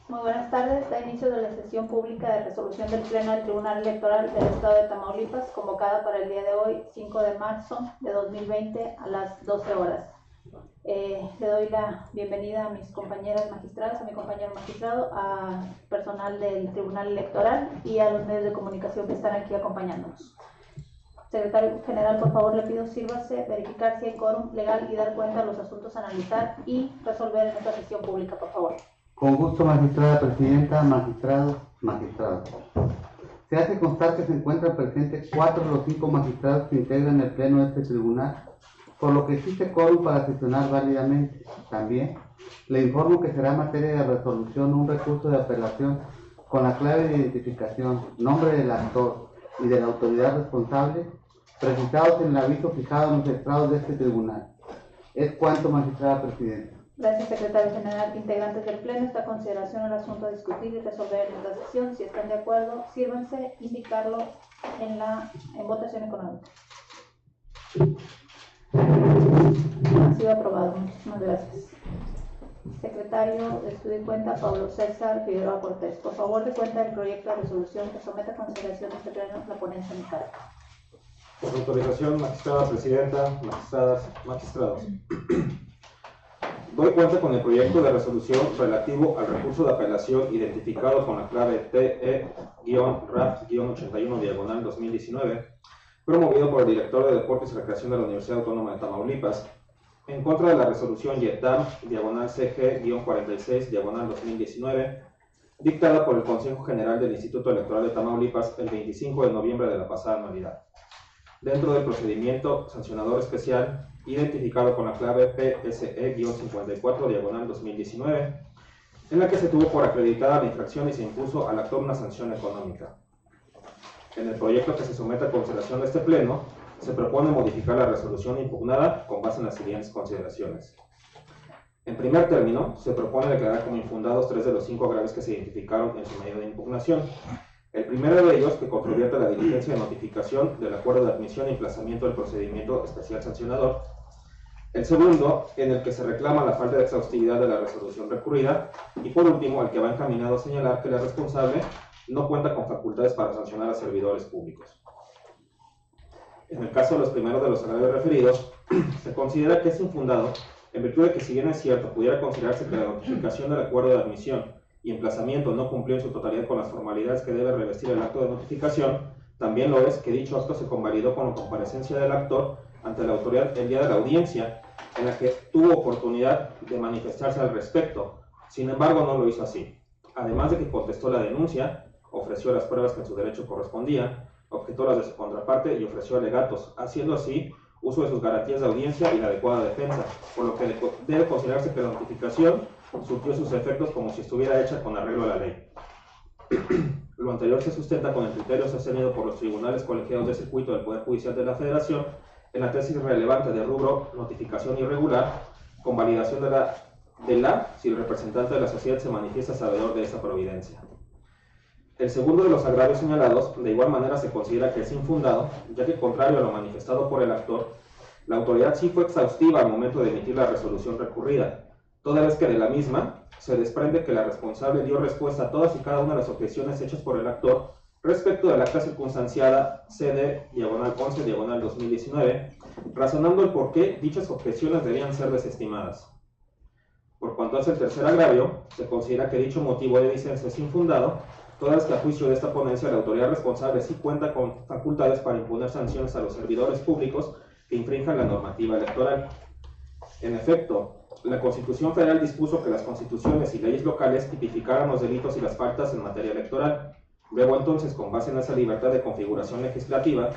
Muy buenas tardes. Da inicio de la sesión pública de resolución del Pleno del Tribunal Electoral del Estado de Tamaulipas, convocada para el día de hoy, 5 de marzo de 2020, a las 12 horas. Le doy la bienvenida a mis compañeras magistradas, a mi compañero magistrado, a personal del Tribunal Electoral y a los medios de comunicación que están aquí acompañándonos. Secretario General, por favor, le pido sírvase verificar si hay quórum legal y dar cuenta de los asuntos a analizar y resolver en esta sesión pública, por favor. Con gusto, magistrada presidenta, magistrados. Se hace constar que se encuentran presentes 4 de los 5 magistrados que integran el pleno de este tribunal, por lo que existe quórum para sesionar válidamente. También le informo que será materia de resolución un recurso de apelación con la clave de identificación, nombre del actor y de la autoridad responsable, presentados en el aviso fijado en los estrados de este tribunal. Es cuanto, magistrada presidenta. Gracias, secretario general. Integrantes del Pleno, esta consideración el asunto a discutir y resolver en esta sesión. Si están de acuerdo, sírvanse indicarlo en votación económica. Ha sido aprobado. Muchísimas gracias. Secretario de Estudio y Cuenta, Pablo César Figueroa Cortés. Por favor, de cuenta del proyecto de resolución que someta a consideración de este Pleno la ponencia en mi cargo. Por su autorización, magistrada presidenta, magistradas, magistrados. Doy cuenta con el proyecto de resolución relativo al recurso de apelación identificado con la clave TE-RAF-81-2019, promovido por el director de Deportes y Recreación de la Universidad Autónoma de Tamaulipas, en contra de la resolución YETAM-CG-46-2019, dictada por el Consejo General del Instituto Electoral de Tamaulipas el 25 de noviembre de la pasada anualidad, dentro del procedimiento sancionador especial identificado con la clave PSE-54-2019, en la que se tuvo por acreditada la infracción y se impuso al actor una sanción económica. En el proyecto que se somete a consideración de este Pleno, se propone modificar la resolución impugnada con base en las siguientes consideraciones. En primer término, se propone declarar como infundados 3 de los 5 agravios que se identificaron en su medida de impugnación. El primero de ellos, que controvierte la diligencia de notificación del acuerdo de admisión y emplazamiento del procedimiento especial sancionador. El segundo, en el que se reclama la falta de exhaustividad de la resolución recurrida. Y por último, el que va encaminado a señalar que la responsable no cuenta con facultades para sancionar a servidores públicos. En el caso de los primeros de los agravios referidos, se considera que es infundado, en virtud de que, si bien es cierto, pudiera considerarse que la notificación del acuerdo de admisión y emplazamiento no cumplió en su totalidad con las formalidades que debe revestir el acto de notificación, también lo es que dicho acto se convalidó con la comparecencia del actor ante la autoridad el día de la audiencia, en la que tuvo oportunidad de manifestarse al respecto. Sin embargo, no lo hizo así. Además de que contestó la denuncia, ofreció las pruebas que en su derecho correspondían, objetó las de su contraparte y ofreció alegatos, haciendo así uso de sus garantías de audiencia y la adecuada defensa, por lo que debe considerarse que la notificación surtió sus efectos como si estuviera hecha con arreglo a la ley. Lo anterior se sustenta con el criterio sostenido por los tribunales colegiados de circuito del Poder Judicial de la Federación en la tesis relevante de rubro notificación irregular, con validación si el representante de la sociedad se manifiesta sabedor de esa providencia. El segundo de los agravios señalados, de igual manera, se considera que es infundado, ya que, contrario a lo manifestado por el actor, la autoridad sí fue exhaustiva al momento de emitir la resolución recurrida, toda vez que de la misma se desprende que la responsable dio respuesta a todas y cada una de las objeciones hechas por el actor respecto del acta circunstanciada CD-11-2019, razonando el por qué dichas objeciones debían ser desestimadas. Por cuanto hace el tercer agravio, se considera que dicho motivo de licencia es infundado, toda vez que, a juicio de esta ponencia, la autoridad responsable sí cuenta con facultades para imponer sanciones a los servidores públicos que infrinjan la normativa electoral. En efecto, la Constitución Federal dispuso que las constituciones y leyes locales tipificaran los delitos y las faltas en materia electoral. Luego, entonces, con base en esa libertad de configuración legislativa,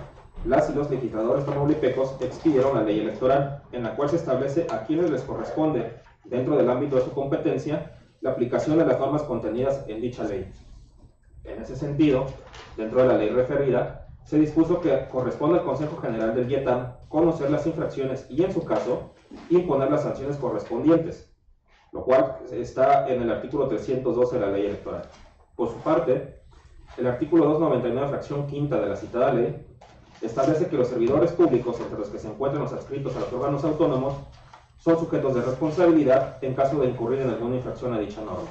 las y los legisladores tamaulipecos expidieron la ley electoral, en la cual se establece a quienes les corresponde, dentro del ámbito de su competencia, la aplicación de las normas contenidas en dicha ley. En ese sentido, dentro de la ley referida, se dispuso que corresponde al Consejo General del YETAM conocer las infracciones y, en su caso, imponer las sanciones correspondientes, lo cual está en el artículo 312 de la ley electoral. Por su parte, el artículo 299, fracción quinta de la citada ley, establece que los servidores públicos, entre los que se encuentran los adscritos a los órganos autónomos, son sujetos de responsabilidad en caso de incurrir en alguna infracción a dicha norma.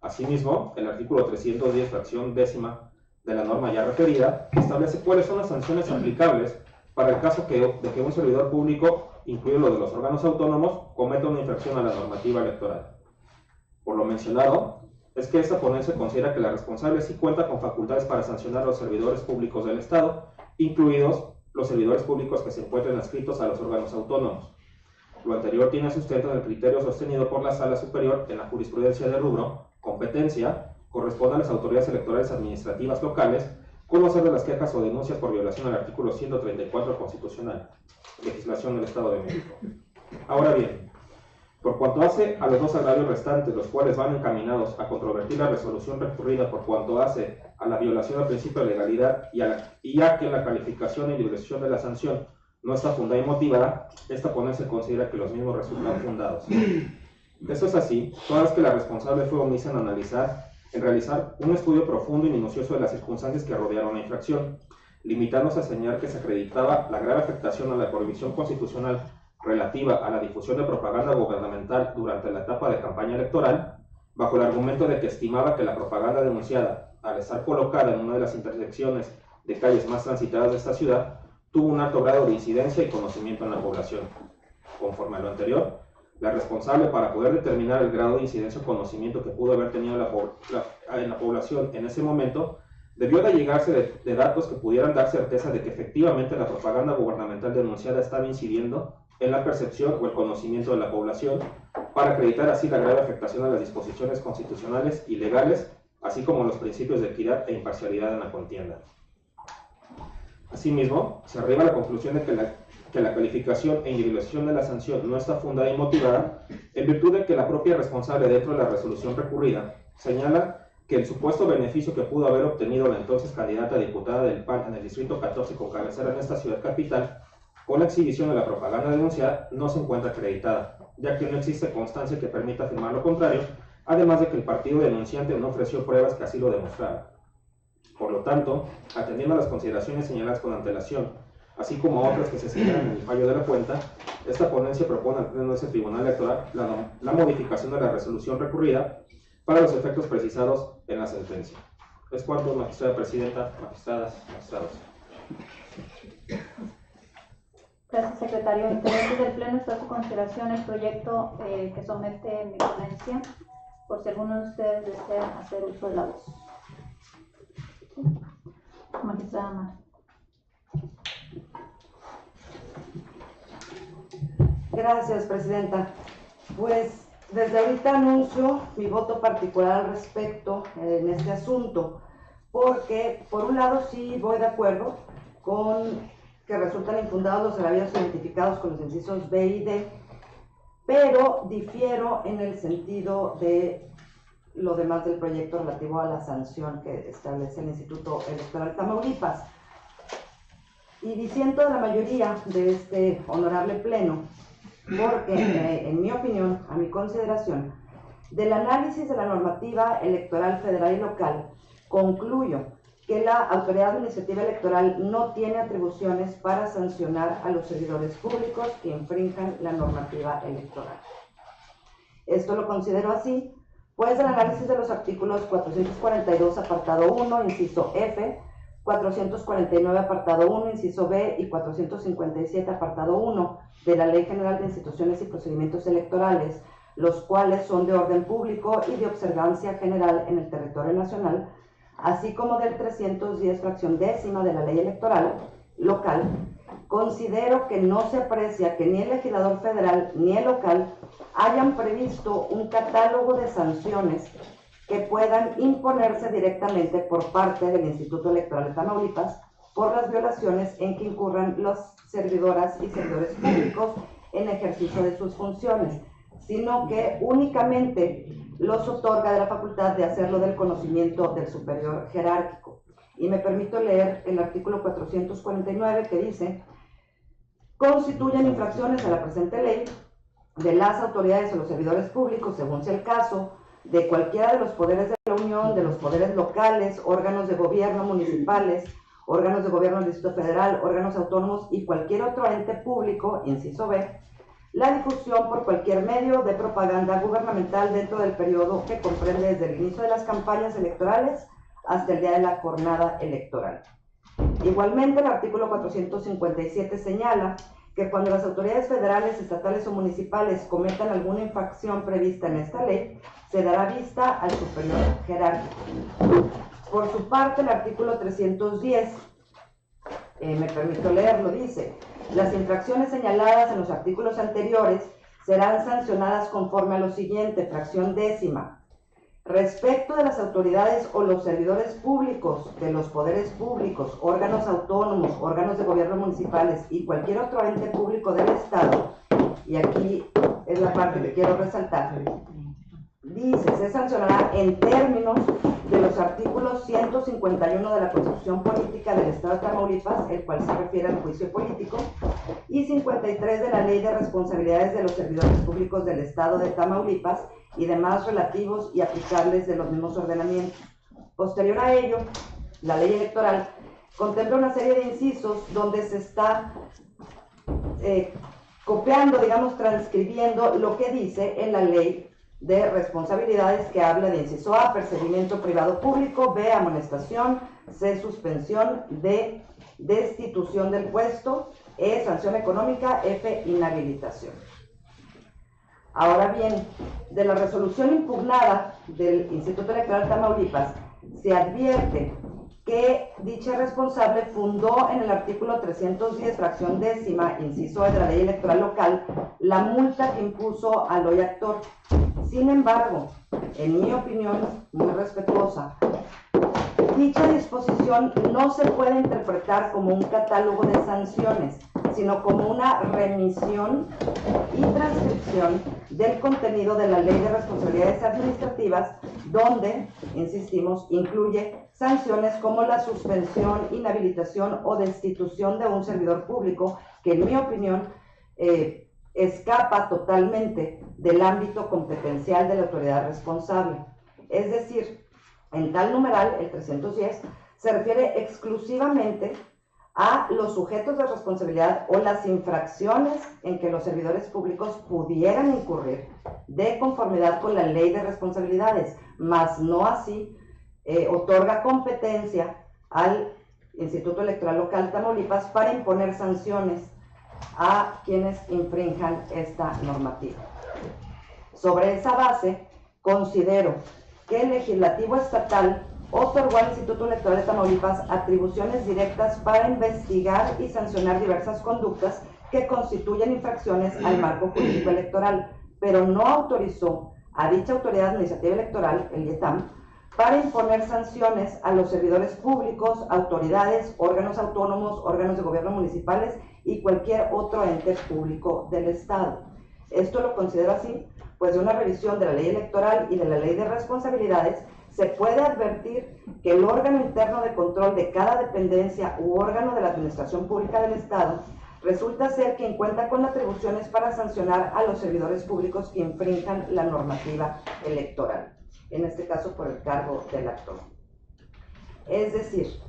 Asimismo, el artículo 310, fracción décima de la norma ya referida, establece cuáles son las sanciones aplicables para el caso de que un servidor público, incluido lo de los órganos autónomos, cometa una infracción a la normativa electoral. Por lo mencionado, es que esta ponencia considera que la responsable sí cuenta con facultades para sancionar a los servidores públicos del Estado, incluidos los servidores públicos que se encuentren adscritos a los órganos autónomos. Lo anterior tiene sustento en el criterio sostenido por la Sala Superior en la jurisprudencia de rubro, competencia, corresponde a las autoridades electorales administrativas locales conocer de las quejas o denuncias por violación al artículo 134 constitucional, legislación del Estado de México. Ahora bien, por cuanto hace a los dos agravios restantes, los cuales van encaminados a controvertir la resolución recurrida por cuanto hace a la violación al principio de legalidad y ya que la calificación e individualización de la sanción no está fundada y motivada, esta ponencia considera que los mismos resultan fundados. Esto es así, toda vez que la responsable fue omisa en realizar un estudio profundo y minucioso de las circunstancias que rodearon la infracción, limitándose a señalar que se acreditaba la grave afectación a la prohibición constitucional relativa a la difusión de propaganda gubernamental durante la etapa de campaña electoral, bajo el argumento de que estimaba que la propaganda denunciada, al estar colocada en una de las intersecciones de calles más transitadas de esta ciudad, tuvo un alto grado de incidencia y conocimiento en la población. Conforme a lo anterior, la responsable, para poder determinar el grado de incidencia o conocimiento que pudo haber tenido en la población en ese momento, debió de allegarse de datos que pudieran dar certeza de que efectivamente la propaganda gubernamental denunciada estaba incidiendo en la percepción o el conocimiento de la población, para acreditar así la grave afectación a las disposiciones constitucionales y legales, así como los principios de equidad e imparcialidad en la contienda. Asimismo, se arriba a la conclusión de que la calificación e individualización de la sanción no está fundada y motivada, en virtud de que la propia responsable dentro de la resolución recurrida señala que el supuesto beneficio que pudo haber obtenido la entonces candidata a diputada del PAN en el distrito 14 con cabecera en esta ciudad capital, con la exhibición de la propaganda denunciada, no se encuentra acreditada, ya que no existe constancia que permita afirmar lo contrario, además de que el partido denunciante no ofreció pruebas que así lo demostraran. Por lo tanto, atendiendo a las consideraciones señaladas con antelación, así como a otras que se señalan en el fallo de la cuenta, esta ponencia propone al Pleno de ese Tribunal Electoral la modificación de la resolución recurrida para los efectos precisados en la sentencia. Es cuanto, magistrada presidenta, magistradas, magistrados. Gracias, secretario. Integrantes del Pleno, está a su consideración el proyecto que somete mi ponencia, por si alguno de ustedes desea hacer uso de la voz. Magistrada Mar. Gracias, presidenta. Pues desde ahorita anuncio mi voto particular al respecto en este asunto, porque por un lado sí voy de acuerdo con que resultan infundados los agravios identificados con los incisos B y D, pero difiero en el sentido de lo demás del proyecto relativo a la sanción que establece el Instituto Electoral de Tamaulipas. Y disiento de la mayoría de este honorable pleno, porque en mi opinión, a mi consideración, del análisis de la normativa electoral federal y local, concluyo que la autoridad administrativa electoral no tiene atribuciones para sancionar a los servidores públicos que infrinjan la normativa electoral. Esto lo considero así, pues el análisis de los artículos 442 apartado 1, inciso F, 449 apartado 1, inciso B y 457 apartado 1 de la Ley General de Instituciones y Procedimientos Electorales, los cuales son de orden público y de observancia general en el territorio nacional, así como del 310 fracción décima de la Ley Electoral local, considero que no se aprecia que ni el legislador federal ni el local hayan previsto un catálogo de sanciones que puedan imponerse directamente por parte del Instituto Electoral de Tamaulipas por las violaciones en que incurran las servidoras y servidores públicos en ejercicio de sus funciones, sino que únicamente los otorga de la facultad de hacerlo del conocimiento del superior jerárquico. Y me permito leer el artículo 449 que dice: constituyen infracciones a la presente ley de las autoridades o los servidores públicos, según sea el caso, de cualquiera de los poderes de la Unión, de los poderes locales, órganos de gobierno municipales, órganos de gobierno del Distrito Federal, órganos autónomos y cualquier otro ente público, inciso B, la difusión por cualquier medio de propaganda gubernamental dentro del periodo que comprende desde el inicio de las campañas electorales hasta el día de la jornada electoral. Igualmente, el artículo 457 señala que cuando las autoridades federales, estatales o municipales cometan alguna infracción prevista en esta ley, se dará vista al superior jerárquico. Por su parte, el artículo 310, me permito leerlo, dice: las infracciones señaladas en los artículos anteriores serán sancionadas conforme a lo siguiente, fracción décima. Respecto de las autoridades o los servidores públicos de los poderes públicos, órganos autónomos, órganos de gobierno municipales y cualquier otro ente público del Estado, y aquí es la parte que quiero resaltar, dice, se sancionará en términos de los artículos 151 de la Constitución Política del Estado de Tamaulipas, el cual se refiere al juicio político, y 53 de la Ley de Responsabilidades de los Servidores Públicos del Estado de Tamaulipas y demás relativos y aplicables de los mismos ordenamientos. Posterior a ello, la ley electoral contempla una serie de incisos donde se está copiando, digamos, transcribiendo lo que dice en la ley de responsabilidades, que habla de inciso A, perseguimiento privado público; B, amonestación; C, suspensión; D, destitución del puesto; E, sanción económica; F, inhabilitación. Ahora bien, de la resolución impugnada del Instituto Electoral Tamaulipas, se advierte que dicha responsable fundó en el artículo 310, fracción décima, inciso E de la ley electoral local, la multa que impuso al hoy actor. Sin embargo, en mi opinión, muy respetuosa, dicha disposición no se puede interpretar como un catálogo de sanciones, sino como una remisión y transcripción del contenido de la Ley de Responsabilidades Administrativas, donde, insistimos, incluye sanciones como la suspensión, inhabilitación o destitución de un servidor público, que en mi opinión escapa totalmente del ámbito competencial de la autoridad responsable. Es decir, en tal numeral, el 310, se refiere exclusivamente a los sujetos de responsabilidad o las infracciones en que los servidores públicos pudieran incurrir de conformidad con la Ley de Responsabilidades, mas no así otorga competencia al Instituto Electoral Local Tamaulipas para imponer sanciones a quienes infrinjan esta normativa. Sobre esa base, considero que el legislativo estatal otorgó al Instituto Electoral de Tamaulipas atribuciones directas para investigar y sancionar diversas conductas que constituyen infracciones al marco jurídico electoral, pero no autorizó a dicha autoridad administrativa electoral, el IETAM, para imponer sanciones a los servidores públicos, autoridades, órganos autónomos, órganos de gobierno municipales y cualquier otro ente público del Estado. Esto lo considero así, pues de una revisión de la ley electoral y de la ley de responsabilidades se puede advertir que el órgano interno de control de cada dependencia u órgano de la administración pública del Estado resulta ser quien cuenta con atribuciones para sancionar a los servidores públicos que infrinjan la normativa electoral, en este caso por el cargo del actor. Es decir,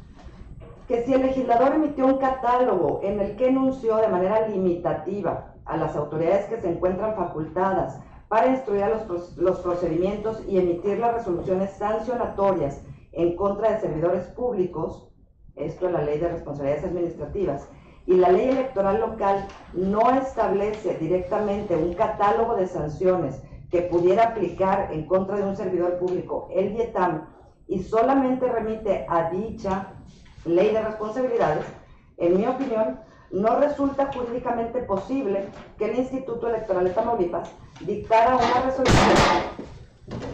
que si el legislador emitió un catálogo en el que enunció de manera limitativa a las autoridades que se encuentran facultadas para instruir a los procedimientos y emitir las resoluciones sancionatorias en contra de servidores públicos, esto es la Ley de Responsabilidades Administrativas, y la Ley Electoral Local no establece directamente un catálogo de sanciones que pudiera aplicar en contra de un servidor público, el IETAM, y solamente remite a dicha Ley de Responsabilidades, en mi opinión, no resulta jurídicamente posible que el Instituto Electoral de Tamaulipas dictara una resolución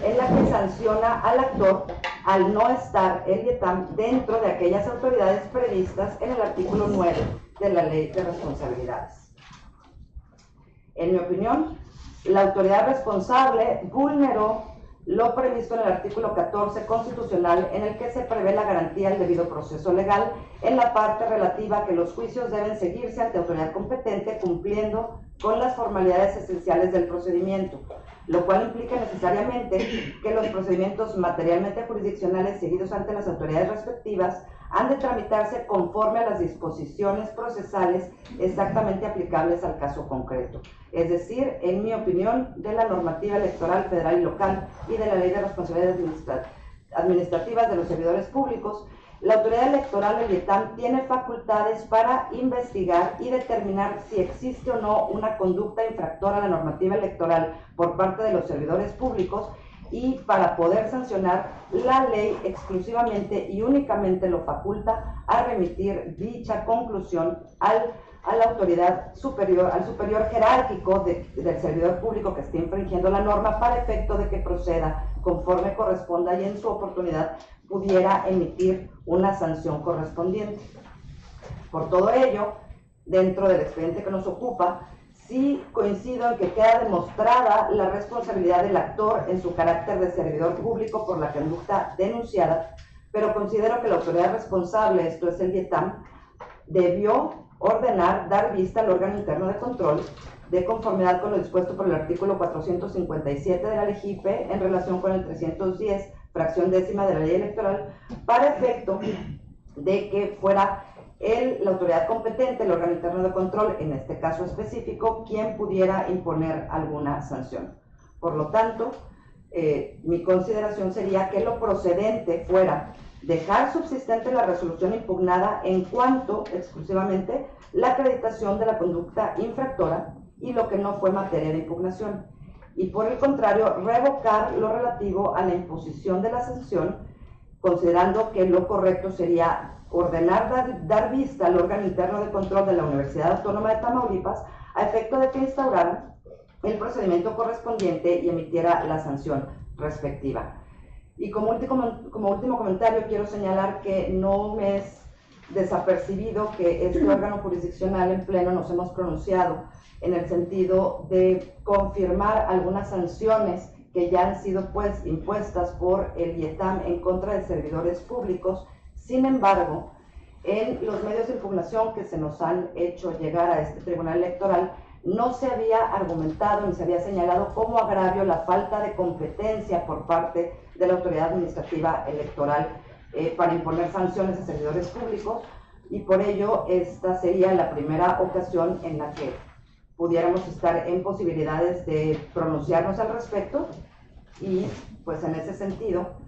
en la que sanciona al actor al no estar el IETAM dentro de aquellas autoridades previstas en el artículo 9 de la Ley de Responsabilidades. En mi opinión, la autoridad responsable vulneró lo previsto en el artículo 14 constitucional, en el que se prevé la garantía del debido proceso legal en la parte relativa a que los juicios deben seguirse ante autoridad competente, cumpliendo con las formalidades esenciales del procedimiento, lo cual implica necesariamente que los procedimientos materialmente jurisdiccionales seguidos ante las autoridades respectivas han de tramitarse conforme a las disposiciones procesales exactamente aplicables al caso concreto. Es decir, en mi opinión, de la normativa electoral federal y local y de la Ley de Responsabilidades Administrativas de los Servidores Públicos, la autoridad electoral, el IETAM, tiene facultades para investigar y determinar si existe o no una conducta infractora a la normativa electoral por parte de los servidores públicos, y para poder sancionar, la ley exclusivamente y únicamente lo faculta a remitir dicha conclusión a la autoridad superior, al superior jerárquico del servidor público que esté infringiendo la norma, para efecto de que proceda conforme corresponda y en su oportunidad pudiera emitir una sanción correspondiente. Por todo ello, dentro del expediente que nos ocupa, sí coincido en que queda demostrada la responsabilidad del actor en su carácter de servidor público por la conducta denunciada, pero considero que la autoridad responsable, esto es el IETAM, debió ordenar dar vista al órgano interno de control de conformidad con lo dispuesto por el artículo 457 de la LEGIPE en relación con el 310, fracción décima de la ley electoral, para efecto de que fuera la autoridad competente, el órgano interno de control, en este caso específico, quien pudiera imponer alguna sanción. Por lo tanto, mi consideración sería que lo procedente fuera dejar subsistente la resolución impugnada en cuanto exclusivamente la acreditación de la conducta infractora y lo que no fue materia de impugnación, y por el contrario revocar lo relativo a la imposición de la sanción, considerando que lo correcto sería ordenar dar vista al órgano interno de control de la Universidad Autónoma de Tamaulipas a efecto de que instaurara el procedimiento correspondiente y emitiera la sanción respectiva. Y como último comentario, quiero señalar que no me es desapercibido que este órgano jurisdiccional en pleno nos hemos pronunciado en el sentido de confirmar algunas sanciones que ya han sido impuestas por el IETAM en contra de servidores públicos. Sin embargo, en los medios de impugnación que se nos han hecho llegar a este tribunal electoral, no se había argumentado ni se había señalado como agravio la falta de competencia por parte de la autoridad administrativa electoral para imponer sanciones a servidores públicos, y por ello esta sería la primera ocasión en la que pudiéramos estar en posibilidades de pronunciarnos al respecto, y pues en ese sentido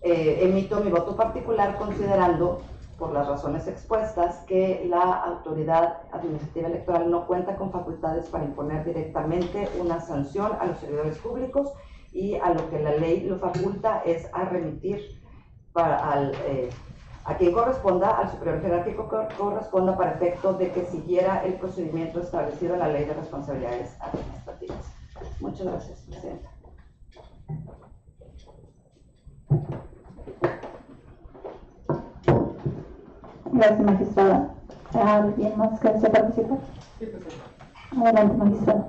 emito mi voto particular considerando, por las razones expuestas, que la autoridad administrativa electoral no cuenta con facultades para imponer directamente una sanción a los servidores públicos, y a lo que la ley lo faculta es a remitir a quien corresponda, al superior jerárquico que corresponda, para efecto de que siguiera el procedimiento establecido en la Ley de Responsabilidades Administrativas. Muchas gracias, Presidenta. Gracias, magistrada. ¿Alguien más que desea participar? Sí, Presidenta. Adelante, magistrada.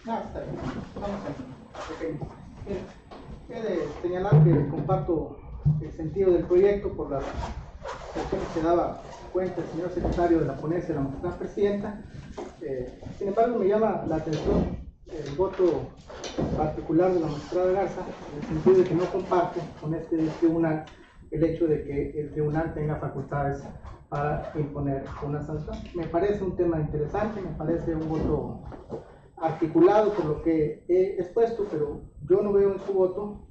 No, está bien. Vamos a pequeño. He de señalar que comparto el sentido del proyecto por la cuestión que se daba cuenta el señor secretario de la ponencia de la magistrada presidenta. Sin embargo, me llama la atención el voto particular de la magistrada Garza, en el sentido de que no comparte con este tribunal el hecho de que el tribunal tenga facultades para imponer una sanción. Me parece un tema interesante, me parece un voto articulado por lo que he expuesto, pero yo no veo en su voto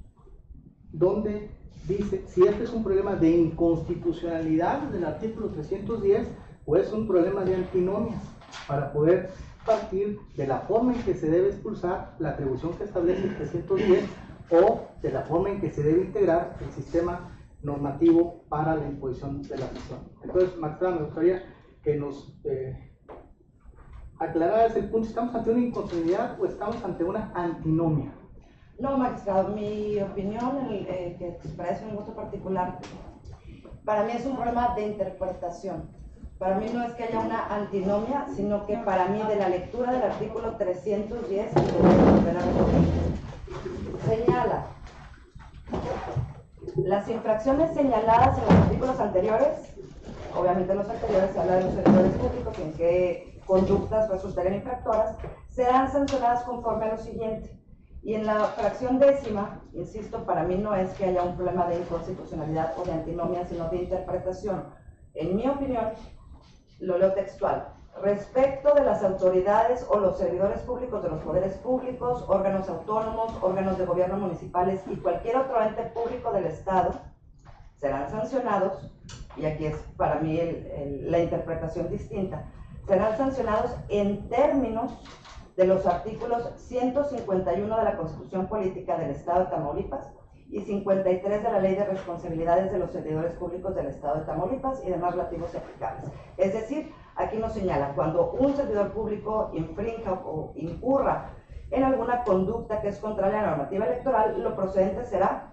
donde dice si este es un problema de inconstitucionalidad del artículo 310 o es un problema de antinomias, para poder partir de la forma en que se debe expulsar la atribución que establece el 310 o de la forma en que se debe integrar el sistema normativo para la imposición de la sanción. Entonces, magistrada, me gustaría que nos aclarara ese punto. ¿Estamos ante una inconstitucionalidad o estamos ante una antinomia? No, magistrado, mi opinión, que expreso en un voto particular, para mí es un problema de interpretación. Para mí no es que haya una antinomia, sino que para mí, de la lectura del artículo 310, señala Las infracciones señaladas en los artículos anteriores, obviamente en los anteriores se habla de los servidores públicos y en qué conductas resultarían infractoras, serán sancionadas conforme a lo siguiente. Y en la fracción décima, insisto, para mí no es que haya un problema de inconstitucionalidad o de antinomia, sino de interpretación. En mi opinión, lo leo textual: respecto de las autoridades o los servidores públicos de los poderes públicos, órganos autónomos, órganos de gobierno municipales y cualquier otro ente público del Estado, serán sancionados, y aquí es para mí la interpretación distinta, serán sancionados en términos de los artículos 151 de la Constitución Política del Estado de Tamaulipas y 53 de la Ley de Responsabilidades de los Servidores Públicos del Estado de Tamaulipas y demás relativos y aplicables. Es decir, aquí nos señala, cuando un servidor público infrinja o incurra en alguna conducta que es contraria a la normativa electoral, lo procedente será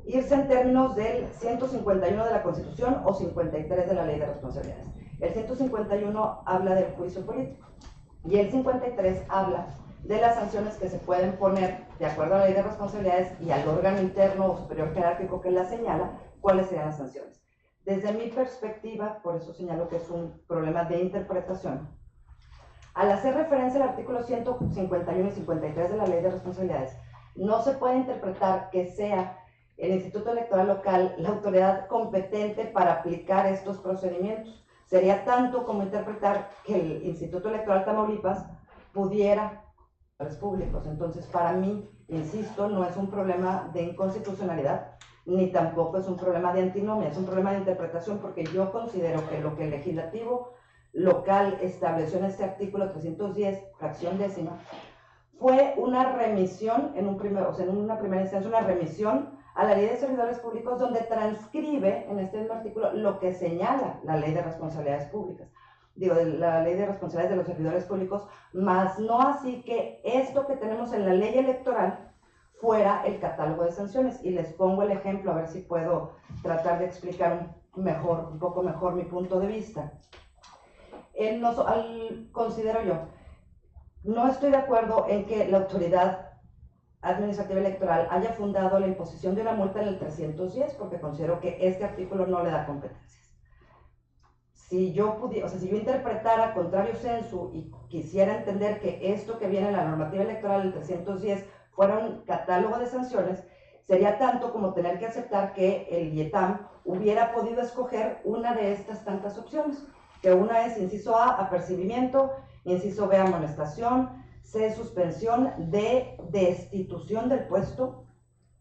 irse en términos del 151 de la Constitución o 53 de la Ley de Responsabilidades. El 151 habla del juicio político y el 53 habla de las sanciones que se pueden poner de acuerdo a la Ley de Responsabilidades y al órgano interno o superior jerárquico que la señala, cuáles serían las sanciones. Desde mi perspectiva, por eso señalo que es un problema de interpretación, al hacer referencia al artículo 151 y 53 de la Ley de Responsabilidades, no se puede interpretar que sea el Instituto Electoral Local la autoridad competente para aplicar estos procedimientos. Sería tanto como interpretar que el Instituto Electoral Tamaulipas pudiera los públicos. Entonces, para mí, insisto, no es un problema de inconstitucionalidad, ni tampoco es un problema de antinomia, es un problema de interpretación, porque yo considero que lo que el legislativo local estableció en este artículo 310, fracción décima, fue una remisión en una primera instancia, una remisión a la Ley de Servidores Públicos, donde transcribe en este mismo artículo lo que señala la Ley de Responsabilidades Públicas. La Ley de Responsabilidades de los Servidores Públicos, más no así que esto que tenemos en la ley electoral fuera el catálogo de sanciones. Y les pongo el ejemplo, a ver si puedo tratar de explicar un poco mejor mi punto de vista. Considero yo, no estoy de acuerdo en que la autoridad administrativa electoral haya fundado la imposición de una multa en el 310, porque considero que este artículo no le da competencias. Si yo interpretara contrario sensu y quisiera entender que esto que viene en la normativa electoral del 310 fuera un catálogo de sanciones, sería tanto como tener que aceptar que el IETAM hubiera podido escoger una de estas tantas opciones, que una es inciso A, apercibimiento, inciso B, amonestación, C, suspensión, D, destitución del puesto,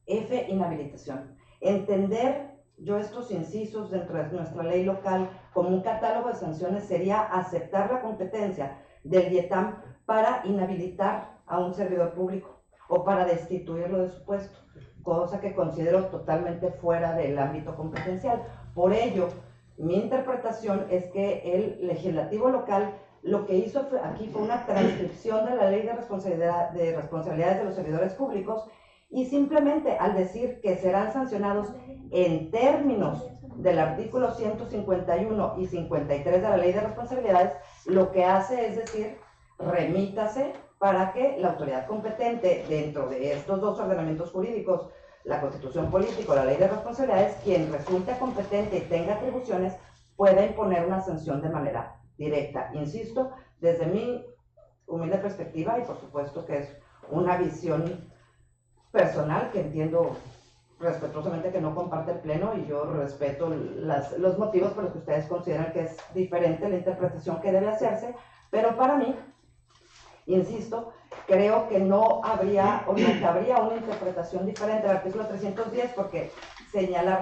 F, inhabilitación. Entender yo estos incisos dentro de nuestra ley local como un catálogo de sanciones sería aceptar la competencia del IETAM para inhabilitar a un servidor público o para destituirlo de su puesto, cosa que considero totalmente fuera del ámbito competencial. Por ello, mi interpretación es que el legislativo local lo que hizo aquí fue una transcripción de la Ley de Responsabilidades de los Servidores Públicos, y simplemente al decir que serán sancionados en términos del artículo 151 y 53 de la Ley de Responsabilidades, lo que hace es decir, remítase para que la autoridad competente dentro de estos dos ordenamientos jurídicos, la Constitución Política o la Ley de Responsabilidades, quien resulte competente y tenga atribuciones, pueda imponer una sanción de manera directa. Insisto, desde mi humilde perspectiva, y por supuesto que es una visión personal que entiendo respetuosamente que no comparte el Pleno, y yo respeto los motivos por los que ustedes consideran que es diferente la interpretación que debe hacerse, pero para mí, insisto, creo que no habría o no cabría una interpretación diferente del artículo 310, porque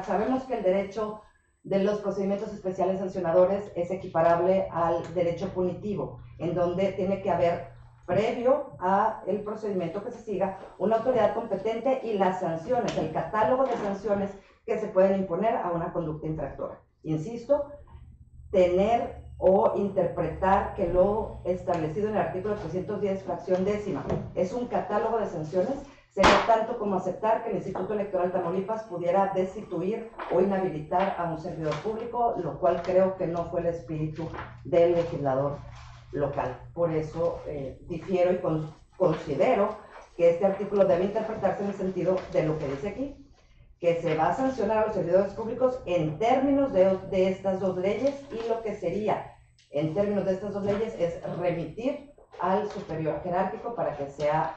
sabemos que el derecho de los procedimientos especiales sancionadores es equiparable al derecho punitivo, en donde tiene que haber, previo a el procedimiento que se siga, una autoridad competente y las sanciones, el catálogo de sanciones que se pueden imponer a una conducta infractora. Insisto, tener o interpretar que lo establecido en el artículo 310, fracción décima, es un catálogo de sanciones, sería tanto como aceptar que el Instituto Electoral Tamaulipas pudiera destituir o inhabilitar a un servidor público, lo cual creo que no fue el espíritu del legislador local. Por eso difiero y considero que este artículo debe interpretarse en el sentido de lo que dice aquí, que se va a sancionar a los servidores públicos en términos de estas dos leyes, y lo que sería en términos de estas dos leyes es remitir al superior jerárquico para que sea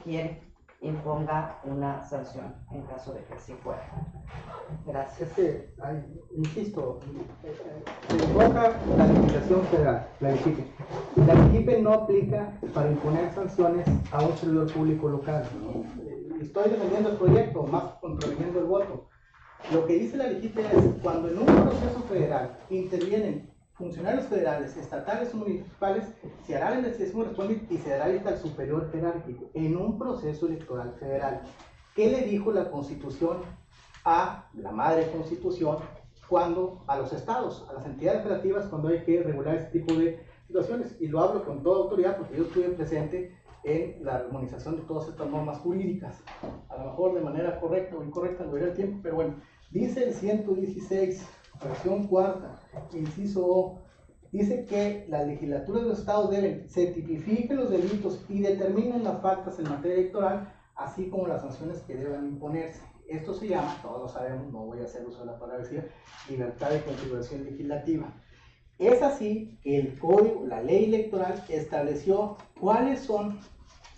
quien imponga una sanción en caso de que sí fuera. Gracias. Es que, insisto, se invoca la legislación federal, la LEGIPE. La LEGIPE no aplica para imponer sanciones a un servidor público local, ¿no? Estoy defendiendo el proyecto, más contraviniendo el voto. Lo que dice la LEGIPE es, cuando en un proceso federal intervienen funcionarios federales, estatales o municipales, se hará la investigación correspondiente y se dará lista al superior jerárquico en un proceso electoral federal. ¿Qué le dijo la Constitución a la madre Constitución cuando a los estados, a las entidades federativas, cuando hay que regular este tipo de situaciones? Y lo hablo con toda autoridad porque yo estuve presente en la armonización de todas estas normas jurídicas, a lo mejor de manera correcta o incorrecta, no veré el tiempo, pero bueno, dice el 116, fracción cuarta, inciso O, dice que la legislatura de los estados deben se tipifiquen los delitos y determinen las faltas en materia electoral, así como las sanciones que deban imponerse. Esto se llama, todos lo sabemos, no voy a hacer uso de la palabra, libertad de configuración legislativa. Es así que el código, la ley electoral, estableció cuáles son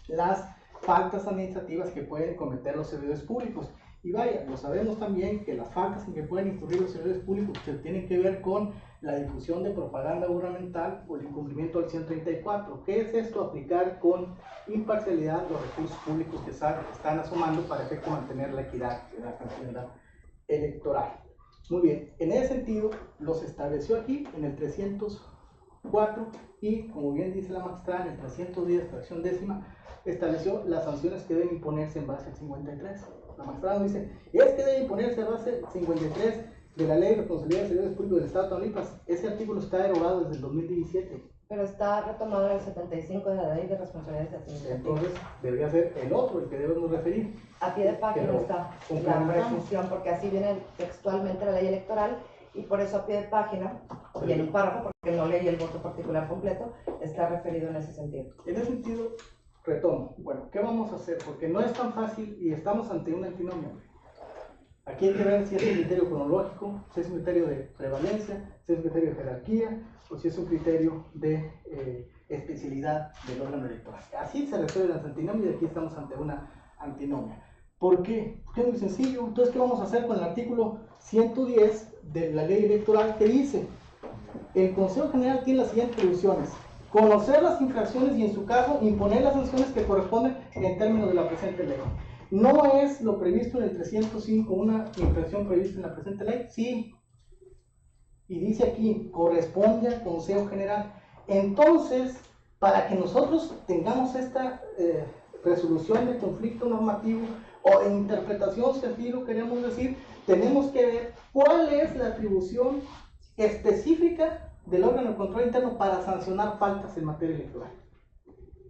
las faltas administrativas que pueden cometer los servidores públicos. Y vaya, lo sabemos también que las faltas en que pueden incurrir los servidores públicos que tienen que ver con la difusión de propaganda gubernamental o el incumplimiento del 134. ¿Qué es esto? Aplicar con imparcialidad los recursos públicos que están asomando para efecto mantener la equidad de la campaña electoral. Muy bien, en ese sentido los estableció aquí en el 304 y, como bien dice la magistrada, en el 310, fracción décima, estableció las sanciones que deben imponerse en base al 53. La magistrada nos dice, es que debe imponerse en base al 53 de la Ley de Responsabilidad de Servidores Públicos del Estado de Tamaulipas. Ese artículo está derogado desde el 2017. Pero está retomado en el 75 de la Ley de Responsabilidades Administrativas. Entonces, debería ser el otro, el que debemos referir. A pie de página está la presunción, porque así viene textualmente la ley electoral, y por eso a pie de página, y en un párrafo, porque no leí el voto particular completo, está referido en ese sentido. En ese sentido, retomo. Bueno, ¿qué vamos a hacer? Porque no es tan fácil y estamos ante un antinomio. Aquí hay que ver si es un criterio cronológico, si es un criterio de prevalencia, si es un criterio de jerarquía, o si es un criterio de especialidad del órgano electoral. Así se resuelven las antinomias y aquí estamos ante una antinomia. ¿Por qué? Porque es muy sencillo. Entonces, ¿qué vamos a hacer con el artículo 110 de la ley electoral que dice? El Consejo General tiene las siguientes atribuciones: conocer las infracciones y, en su caso, imponer las sanciones que corresponden en términos de la presente ley. ¿No es lo previsto en el 305 una infracción prevista en la presente ley? Sí. Y dice aquí, corresponde al Consejo General. Entonces, para que nosotros tengamos esta resolución de conflicto normativo o de interpretación, si así lo queremos decir, tenemos que ver cuál es la atribución específica del órgano de control interno para sancionar faltas en materia electoral.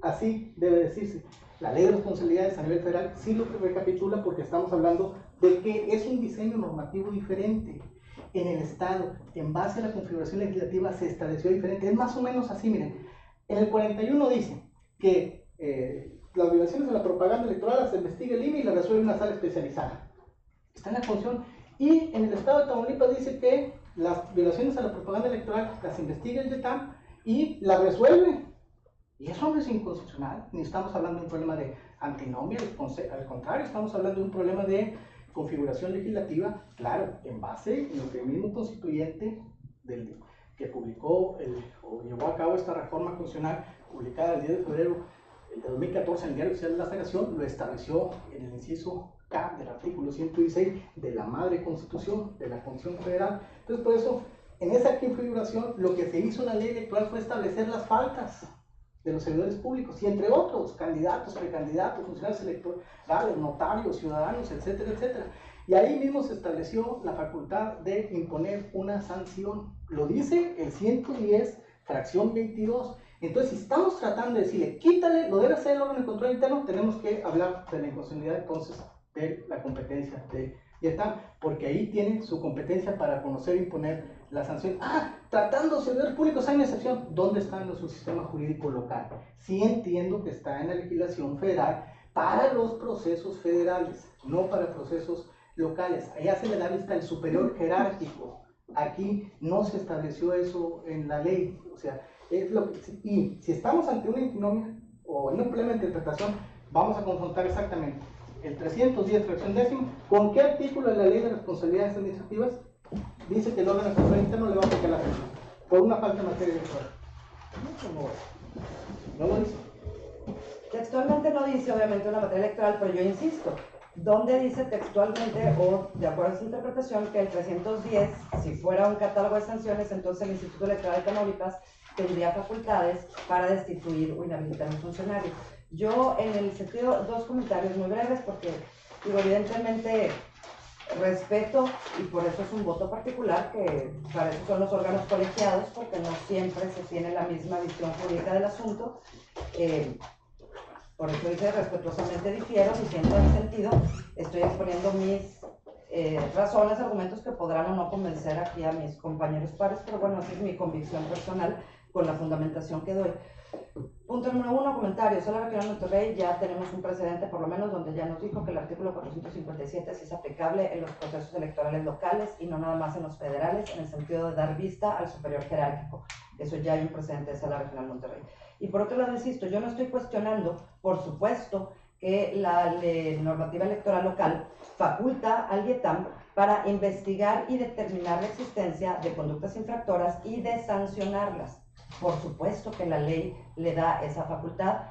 Así debe decirse. La ley de responsabilidades a nivel federal sí lo recapitula, porque estamos hablando de que es un diseño normativo diferente. En el Estado, en base a la configuración legislativa, se estableció diferente. Es más o menos así, miren. En el 41 dice que las violaciones de la propaganda electoral las investiga el INE y las resuelve una sala especializada. Está en la función. Y en el Estado de Tamaulipas dice que las violaciones a la propaganda electoral las investiga el YETAM y las resuelve. Y eso no es inconstitucional, ni estamos hablando de un problema de antinomia, al contrario, estamos hablando de un problema de configuración legislativa, claro, en base en lo que el mismo constituyente que publicó o llevó a cabo esta reforma constitucional publicada el 10 de febrero de 2014 en el Diario Oficial de la Federación, lo estableció en el inciso K del artículo 116 de la madre Constitución de la Constitución Federal. Entonces, por eso, en esa configuración, lo que se hizo en la ley electoral fue establecer las faltas de los servidores públicos y, entre otros, candidatos, precandidatos, funcionarios electorales, notarios, ciudadanos, etcétera, etcétera. Y ahí mismo se estableció la facultad de imponer una sanción. Lo dice el 110, fracción 22. Entonces, si estamos tratando de decirle, quítale, lo debe hacer el órgano de control interno, tenemos que hablar de la inconstitucionalidad entonces de la competencia de YETAM, porque ahí tiene su competencia para conocer e imponer la sanción. Tratando de servidores públicos hay una excepción. ¿Dónde está en nuestro sistema jurídico local? Sí entiendo que está en la legislación federal para los procesos federales, no para procesos locales. Allá se le da vista al superior jerárquico. Aquí no se estableció eso en la ley. O sea, es lo que, y si estamos ante una antinomia o en un problema de interpretación, vamos a confrontar exactamente el 310, fracción décima, con qué artículo de la ley de responsabilidades administrativas dice que el órgano de control interno le va a aplicar la sanción por una falta de materia electoral. No lo dice. Textualmente no dice obviamente una materia electoral, pero yo insisto, ¿dónde dice textualmente o de acuerdo a su interpretación que el 310, si fuera un catálogo de sanciones, entonces el Instituto Electoral de Tamaulipas tendría facultades para destituir o inhabilitar a un funcionario? Yo, en el sentido, dos comentarios muy breves, porque digo, evidentemente respeto, y por eso es un voto particular, que para eso son los órganos colegiados, porque no siempre se tiene la misma visión jurídica del asunto. Por eso dice respetuosamente difiero, diciendo en ese sentido, estoy exponiendo mis razones, argumentos que podrán o no convencer aquí a mis compañeros pares, pero bueno, esa es mi convicción personal con la fundamentación que doy. Punto número 1, comentarios. En la Regional Monterrey ya tenemos un precedente, por lo menos, donde ya nos dijo que el artículo 457 sí es aplicable en los procesos electorales locales y no nada más en los federales, en el sentido de dar vista al superior jerárquico. Eso ya hay un precedente de Sala Regional Monterrey. Y por otro lado, insisto, yo no estoy cuestionando, por supuesto, que la normativa electoral local faculta al IETAM para investigar y determinar la existencia de conductas infractoras y de sancionarlas. Por supuesto que la ley le da esa facultad.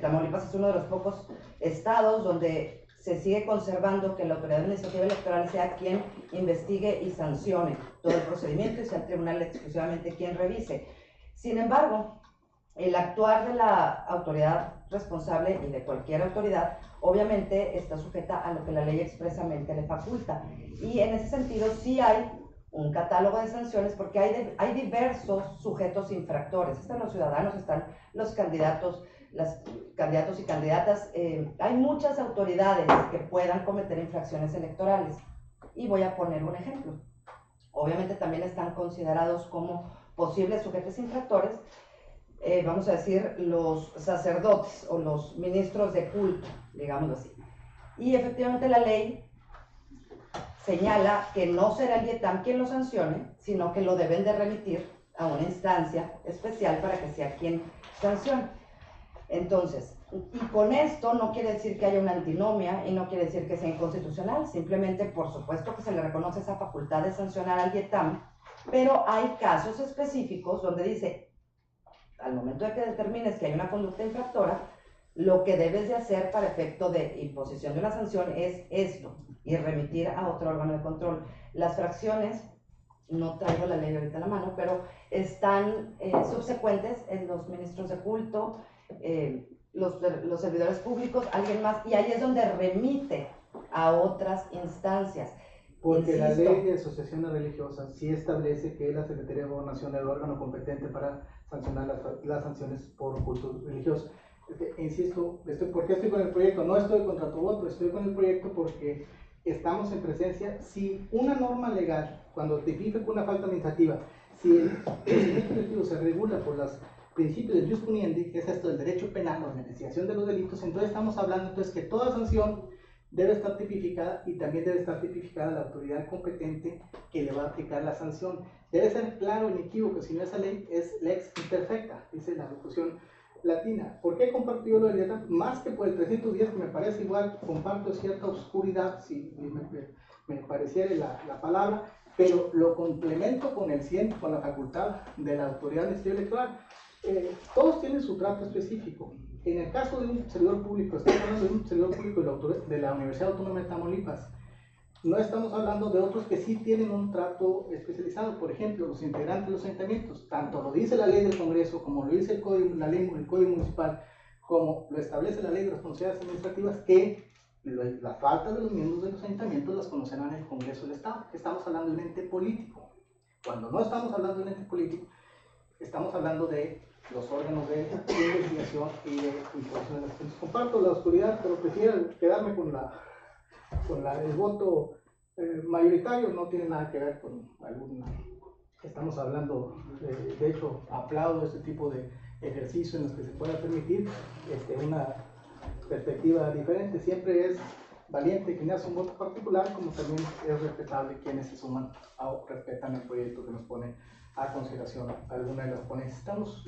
Tamaulipas es uno de los pocos estados donde se sigue conservando que la autoridad administrativa electoral sea quien investigue y sancione todo el procedimiento y sea el tribunal exclusivamente quien revise. Sin embargo, el actuar de la autoridad responsable y de cualquier autoridad obviamente está sujeta a lo que la ley expresamente le faculta. Y en ese sentido sí hay un catálogo de sanciones, porque hay diversos sujetos infractores. Están los ciudadanos, están los candidatos, candidatos y candidatas. Hay muchas autoridades que puedan cometer infracciones electorales. Y voy a poner un ejemplo. Obviamente también están considerados como posibles sujetos infractores, vamos a decir, los sacerdotes o los ministros de culto, digámoslo así. Y efectivamente la ley señala que no será el IETAM quien lo sancione, sino que lo deben de remitir a una instancia especial para que sea quien sancione. Entonces, y con esto no quiere decir que haya una antinomia y no quiere decir que sea inconstitucional, simplemente por supuesto que se le reconoce esa facultad de sancionar al IETAM, pero hay casos específicos donde dice, al momento de que determines que hay una conducta infractora, lo que debes de hacer para efecto de imposición de una sanción es esto, y remitir a otro órgano de control. Las fracciones, no traigo la ley ahorita en la mano, pero están subsecuentes en los ministros de culto, los servidores públicos, alguien más, y ahí es donde remite a otras instancias. Porque la ley de asociaciones religiosas sí establece que la Secretaría de Gobernación es el órgano competente para sancionar las sanciones por cultos religiosos. Insisto, ¿por qué estoy con el proyecto? No estoy contra tu voto, estoy con el proyecto porque estamos en presencia, si una norma legal, cuando tipifica una falta administrativa, si el procedimiento electivo se regula por los principios del jus puniendi, que es esto del derecho penal o de la investigación de los delitos, entonces estamos hablando entonces que toda sanción debe estar tipificada y también debe estar tipificada la autoridad competente que le va a aplicar la sanción. Debe ser claro, inequívoco, si no esa ley es lex imperfecta, dice la locución latina. ¿Por qué comparto yo lo del IETAM? Más que por el 310, que me parece igual, comparto cierta oscuridad, si me pareciera la palabra, pero lo complemento con el 100, con la facultad de la autoridad administrativa electoral. Todos tienen su trato específico. En el caso de un servidor público, estamos hablando de un servidor público de la Universidad Autónoma de Tamaulipas. No estamos hablando de otros que sí tienen un trato especializado. Por ejemplo, los integrantes de los ayuntamientos, tanto lo dice la ley del Congreso, como lo dice el Código Municipal, como lo establece la ley de responsabilidades administrativas, que la falta de los miembros de los ayuntamientos las conocerán en el Congreso del Estado. Estamos hablando de un ente político. Cuando no estamos hablando de un ente político, estamos hablando de los órganos de investigación y de imposición de las cuentas. Comparto la oscuridad, pero prefiero quedarme con el voto mayoritario. No tiene nada que ver con alguna. Estamos hablando, de hecho, aplaudo este tipo de ejercicio en los que se pueda permitir una perspectiva diferente. Siempre es valiente quien hace un voto particular, como también es respetable quienes se suman o respetan el proyecto que nos pone a consideración alguna de las ponencias. Estamos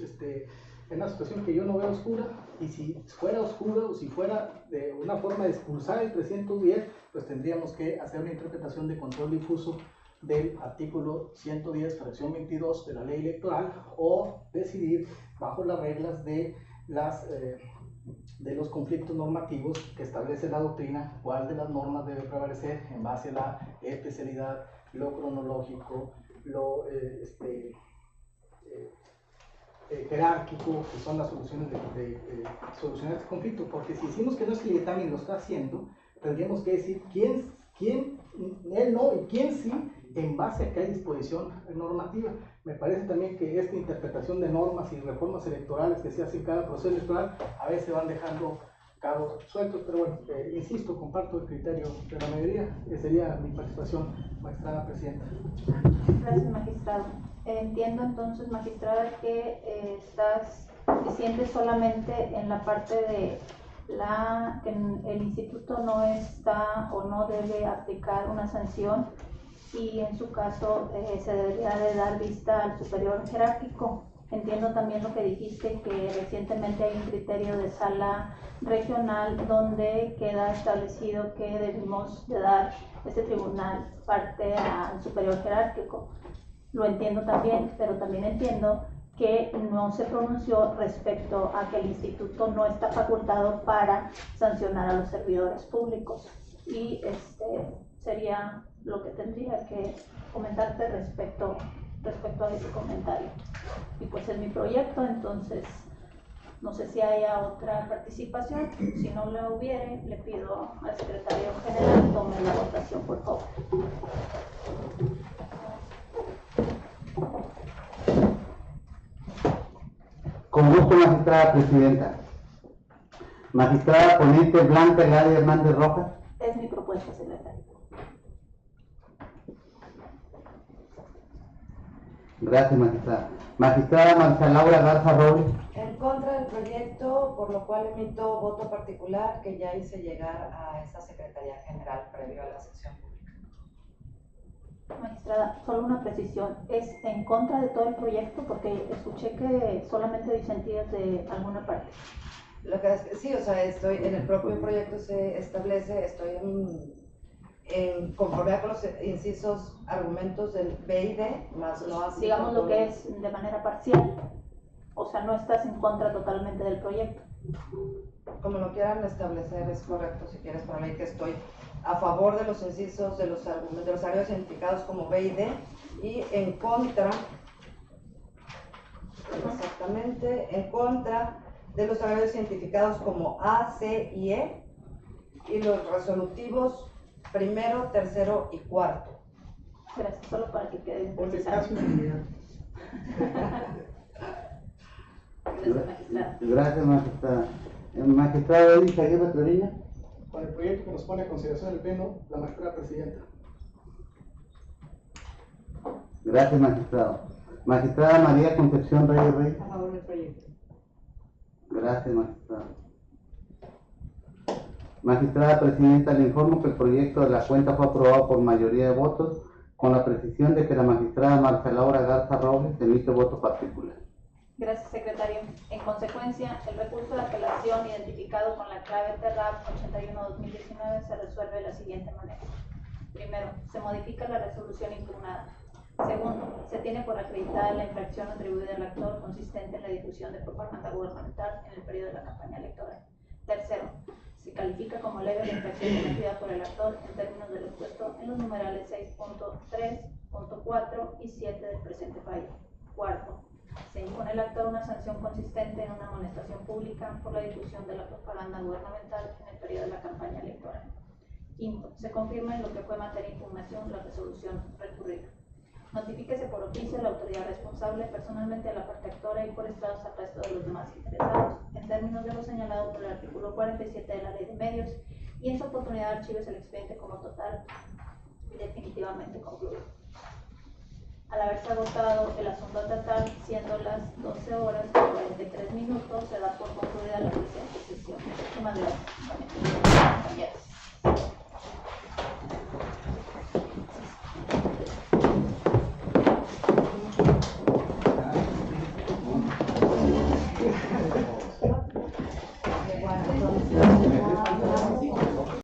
en una situación que yo no veo oscura, y si fuera oscura o si fuera de una forma de expulsar el 310, pues tendríamos que hacer una interpretación de control difuso del artículo 110, fracción 22 de la ley electoral, o decidir bajo las reglas de los conflictos normativos que establece la doctrina cuál de las normas debe prevalecer en base a la especialidad, lo cronológico, lo jerárquico, que son las soluciones de solucionar este conflicto. Porque si decimos que no es que el dictamen lo está haciendo, tendríamos que decir quién él no y quién sí, en base a qué disposición normativa. Me parece también que esta interpretación de normas y reformas electorales que se hacen en cada proceso electoral a veces van dejando cabos sueltos, pero bueno, insisto, comparto el criterio de la mayoría, que sería mi participación, magistrada presidenta. Gracias, magistrado. Entiendo entonces, magistrada, que estás diciendo solamente en la parte de que el instituto no está o no debe aplicar una sanción, y en su caso se debería de dar vista al superior jerárquico. Entiendo también lo que dijiste, que recientemente hay un criterio de sala regional donde queda establecido que debemos de dar este tribunal parte al superior jerárquico. Lo entiendo también, pero también entiendo que no se pronunció respecto a que el instituto no está facultado para sancionar a los servidores públicos, y sería lo que tendría que comentarte respecto a ese comentario. Y pues es mi proyecto, entonces no sé si haya otra participación. Si no la hubiere, le pido al secretario general tome la votación, por favor. Con gusto, magistrada presidenta. Magistrada ponente Blanca Eladia Hernández Rojas. Es mi propuesta, secretario. Gracias, magistrada. Magistrada Marcia Laura Garza Robles. En contra del proyecto, por lo cual emito voto particular que ya hice llegar a esa Secretaría General previo a la sesión pública. Magistrada, solo una precisión. ¿Es en contra de todo el proyecto? Porque escuché que solamente disentías de alguna parte. Lo que es que sí, o sea, estoy en el propio proyecto se establece, estoy en conformidad con los incisos, argumentos del B y D, más no así. Digamos lo que es de manera parcial. O sea, no estás en contra totalmente del proyecto. Como lo quieran establecer, es correcto. Si quieres, para mí que estoy a favor de los incisos, de los argumentos, de los áreas identificados como B y D, y en contra, exactamente, en contra de los horarios identificados como A, C y E, y los resolutivos primero, tercero y cuarto. Gracias, solo para que quede Por precisado. descaso, unidad. Gracias, magistrada. Gracias, magistrada. Magistrada Elisa Aguirre Treviño. Con el proyecto que nos pone a consideración el Pleno, la magistrada presidenta. Gracias, magistrado. Magistrada María Concepción Reyes Reyes. A favor del proyecto. Gracias, magistrada. Magistrada presidenta, le informo que el proyecto de la cuenta fue aprobado por mayoría de votos, con la precisión de que la magistrada Marcia Laura Garza Robles emite voto particular. Gracias, secretario. En consecuencia, el recurso de apelación identificado con la clave TERRAP 81-2019 se resuelve de la siguiente manera. Primero, se modifica la resolución impugnada. Segundo, se tiene por acreditada la infracción atribuida al actor consistente en la difusión de propaganda gubernamental en el periodo de la campaña electoral. Tercero, se califica como leve la infracción cometida por el actor en términos de lo expuesto en los numerales 6.3.4 y 7 del presente fallo. Cuarto, se impone al actor una sanción consistente en una amonestación pública por la difusión de la propaganda gubernamental en el periodo de la campaña electoral. Quinto, se confirma en lo que fue materia de impugnación la resolución recurrida. Notifíquese por oficio a la autoridad responsable, personalmente a la parte actora y por estados al resto de los demás interesados, en términos de lo señalado por el artículo 47 de la Ley de Medios, y en su oportunidad archives el expediente como total y definitivamente concluido. Al haberse agotado el asunto total, siendo las 12 horas y 43 minutos, se da por concluida la presente sesión. Muchísimas gracias, compañeros.